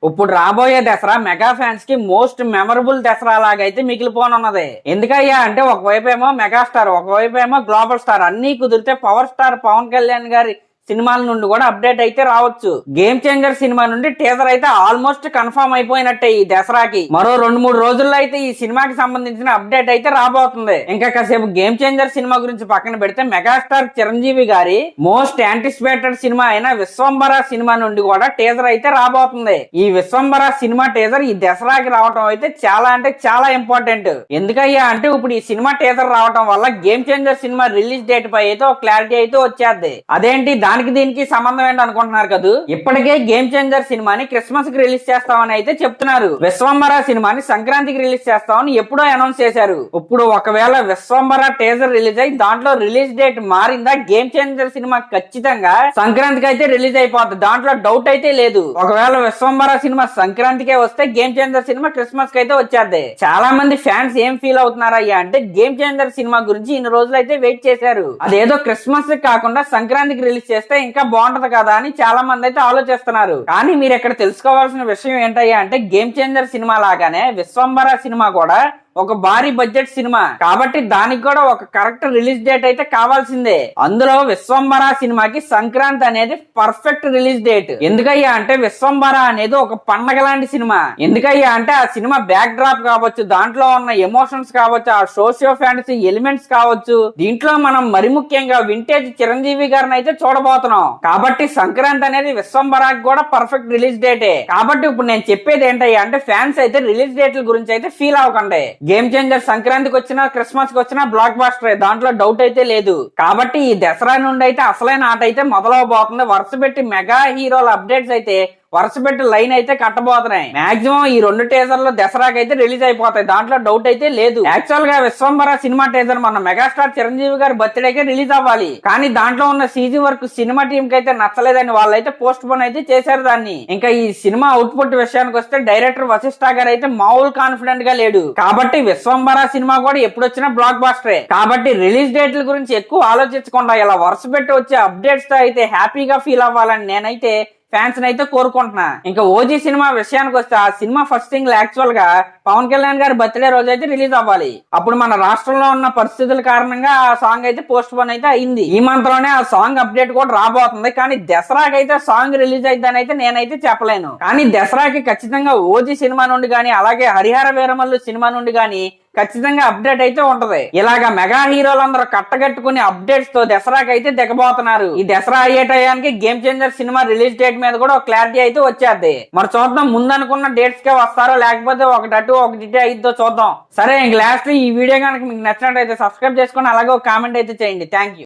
ఇప్పుడు రాబోయే Dasara mega fans కి మోస్ట్ మెమరబుల్ దసరా లాగైతే మిగిలిపోనున్నది. ఎందుకయ్యా అంటే ఒకవైపు ఏమో మెగాస్టార్, ఒకవైపు ఏమో గ్లోబల్ స్టార్, అన్ని కుదిరితే పవర్ స్టార్ పవన్ కళ్యాణ్ గారి సినిమాల నుండి కూడా అప్డేట్ అయితే రావచ్చు. గేమ్ చేంజర్ సినిమా నుండి టీజర్ అయితే ఆల్మోస్ట్ కన్ఫర్మ్ అయిపోయినట్టే. ఈ దసరాకి మరో 2-3 రోజుల్లో అయితే ఈ సినిమాకి సంబంధించిన అప్డేట్ అయితే రాబోతుంది. ఇంకా కాసేపు గేమ్ చేంజర్ సినిమా గురించి పక్కన పెడితే మెగాస్టార్ చిరంజీవి గారి మోస్ట్ యాంటిసిపేటెడ్ సినిమా అయిన విశ్వంబర సినిమా నుండి కూడా టీజర్ అయితే రాబోతుంది. ఈ విశ్వంబర సినిమా టీజర్ ఈ దసరాకి రావడం అయితే చాలా అంటే చాలా ఇంపార్టెంట్. ఎందుకయ్యా అంటే ఇప్పుడు ఈ సినిమా టీజర్ రావడం వల్ల game changer cinema release date పై అయితే ఒక క్లారిటీ అయితే వచ్చేది. అదేంటి దానికి దీనికి సంబంధం ఏంటి అనుకుంటున్నారు కదా. ఇప్పటికే గేమ్ చేంజర్ సినిమాని క్రిస్మస్ కి రిలీజ్ చేస్తామని అయితే చెప్తున్నారు. విశ్వంబర సినిమాని సంక్రాంతికి రిలీజ్ చేస్తామని ఎప్పుడో అనౌన్స్ చేశారు. ఇప్పుడు ఒకవేళ విశ్వంబర టీజర్ రిలీజ్ అయ్యి దాంట్లో రిలీజ్ డేట్ మారిందా, గేమ్ చేంజర్ సినిమా ఖచ్చితంగా సంక్రాంతికి అయితే రిలీజ్ అయిపోతుంది. దాంట్లో డౌట్ అయితే లేదు. ఒకవేళ విశ్వంబర సినిమా సంక్రాంతికే వస్తే గేమ్ చేంజర్ సినిమా క్రిస్మస్ కి అయితే వచ్చేది. చాలా మంది ఫ్యాన్స్ ఏం ఫీల్ అవుతున్నారయ్యా అంటే గేమ్ చేంజర్ సినిమా గురించి ఇన్ని రోజులు అయితే వెయిట్ చేశారు. అదేదో క్రిస్మస్ కాకుండా సంక్రాంతికి రిలీజ్ చేస్తే ఇంకా బాగుంటది కదా అని చాలా మంది అయితే ఆలోచిస్తున్నారు. కానీ మీరు ఇక్కడ తెలుసుకోవాల్సిన విషయం ఏంటయ్యా అంటే గేమ్ చేంజర్ సినిమా లాగానే విశ్వంబర సినిమా కూడా ఒక భారీ బడ్జెట్ సినిమా కాబట్టి దానికి కూడా ఒక కరెక్ట్ రిలీజ్ డేట్ అయితే కావాల్సిందే. అందులో విశ్వంబర సినిమాకి సంక్రాంతి అనేది పర్ఫెక్ట్ రిలీజ్ డేట్. ఎందుకయ్యా అంటే విశ్వంబర అనేది ఒక పండగ లాంటి సినిమా. ఎందుకయ్యా అంటే ఆ సినిమా బ్యాక్ డ్రాప్ కావచ్చు, దాంట్లో ఉన్న ఎమోషన్స్ కావచ్చు, ఆ సోషియో ఫ్యాంటసీ ఎలిమెంట్స్ కావచ్చు, దీంట్లో మనం మరి ముఖ్యంగా వింటేజ్ చిరంజీవి గారిని అయితే చూడబోతున్నాం. కాబట్టి సంక్రాంతి అనేది విశ్వంబరాకి కూడా పర్ఫెక్ట్ రిలీజ్ డేటే. కాబట్టి ఇప్పుడు నేను చెప్పేది ఏంటయ్యా అంటే ఫ్యాన్స్ అయితే రిలీజ్ డేట్ల గురించి అయితే ఫీల్ అవ్వకండి. గేమ్ చేంజర్ సంక్రాంతికి వచ్చినా క్రిస్మస్ కి వచ్చినా బ్లాక్ బాస్టర్, దాంట్లో డౌట్ అయితే లేదు. కాబట్టి ఈ దసరా నుండి అయితే అసలైన ఆట అయితే మొదలవబోతుంది. వరుస పెట్టి మెగా హీరోల అప్డేట్స్ అయితే వరుస పెట్టి లైన్ అయితే కట్టబోతున్నాయి. మాక్సిమం ఈ 2 టీజర్లు దసరాకి అయితే రిలీజ్ అయిపోతాయి. దాంట్లో డౌట్ అయితే లేదు. యాక్చువల్ గా విశ్వంబర సినిమా టీజర్ మన మెగాస్టార్ చిరంజీవి గారి బర్త్డేకే రిలీజ్ అవ్వాలి. కానీ దాంట్లో ఉన్న సీజీ వర్క్ సినిమా టీం కి అయితే నచ్చలేదని వాళ్ళైతే పోస్ట్ పోన్ అయితే చేశారు దాన్ని. ఇంకా ఈ సినిమా అవుట్పుట్ విషయానికి వస్తే డైరెక్టర్ వశిష్ఠ గారు అయితే మామూలు కాన్ఫిడెంట్ గా లేడు. కాబట్టి విశ్వంబర సినిమా కూడా ఎప్పుడు వచ్చినా బ్లాక్ బాస్టరే. కాబట్టి రిలీజ్ డేట్ల గురించి ఎక్కువ ఆలోచించకుండా ఇలా వరుస పెట్టి వచ్చే అప్డేట్స్ తో అయితే హ్యాపీగా ఫీల్ అవ్వాలని నేనైతే ఫ్యాన్స్ అయితే కోరుకుంటున్నా. ఇంకా ఓజీ సినిమా విషయానికి వస్తే ఆ సినిమా ఫస్ట్ థింగ్ యాక్చువల్ గా పవన్ కళ్యాణ్ గారి బర్త్డే రోజు అయితే రిలీజ్ అవ్వాలి. అప్పుడు మన రాష్ట్రంలో ఉన్న పరిస్థితుల కారణంగా ఆ సాంగ్ అయితే పోస్ట్ పోన్ అయితే అయింది. ఈ మంత్ లోనే ఆ సాంగ్ అప్డేట్ కూడా రాబోతుంది. కానీ దసరాకి అయితే సాంగ్ రిలీజ్ అయిద్దని అయితే నేనైతే చెప్పలేను. కానీ దసరాకి ఖచ్చితంగా ఓజీ సినిమా నుండి గానీ అలాగే హరిహర వీరమల్లు సినిమా నుండి గానీ ఖచ్చితంగా అప్డేట్ అయితే ఉంటది. ఇలాగా మెగా హీరోలందరూ కట్టగట్టుకుని అప్డేట్స్ తో దసరాకి అయితే దిగబోతున్నారు. ఈ దసరా అయ్యే టయానికి game changer cinema release date మీద కూడా ఒక క్లారిటీ అయితే వచ్చేది. మరి చూద్దాం ముందనుకున్న డేట్స్ కే వస్తారో లేకపోతే ఒకటి అయిద్దో చూద్దాం. సరే ఇంక లాస్ట్ ఈ వీడియో కనుక మీకు నచ్చినట్లయితే సబ్స్క్రైబ్ చేసుకుని అలాగే ఒక కామెంట్ అయితే చేయండి. Thank you.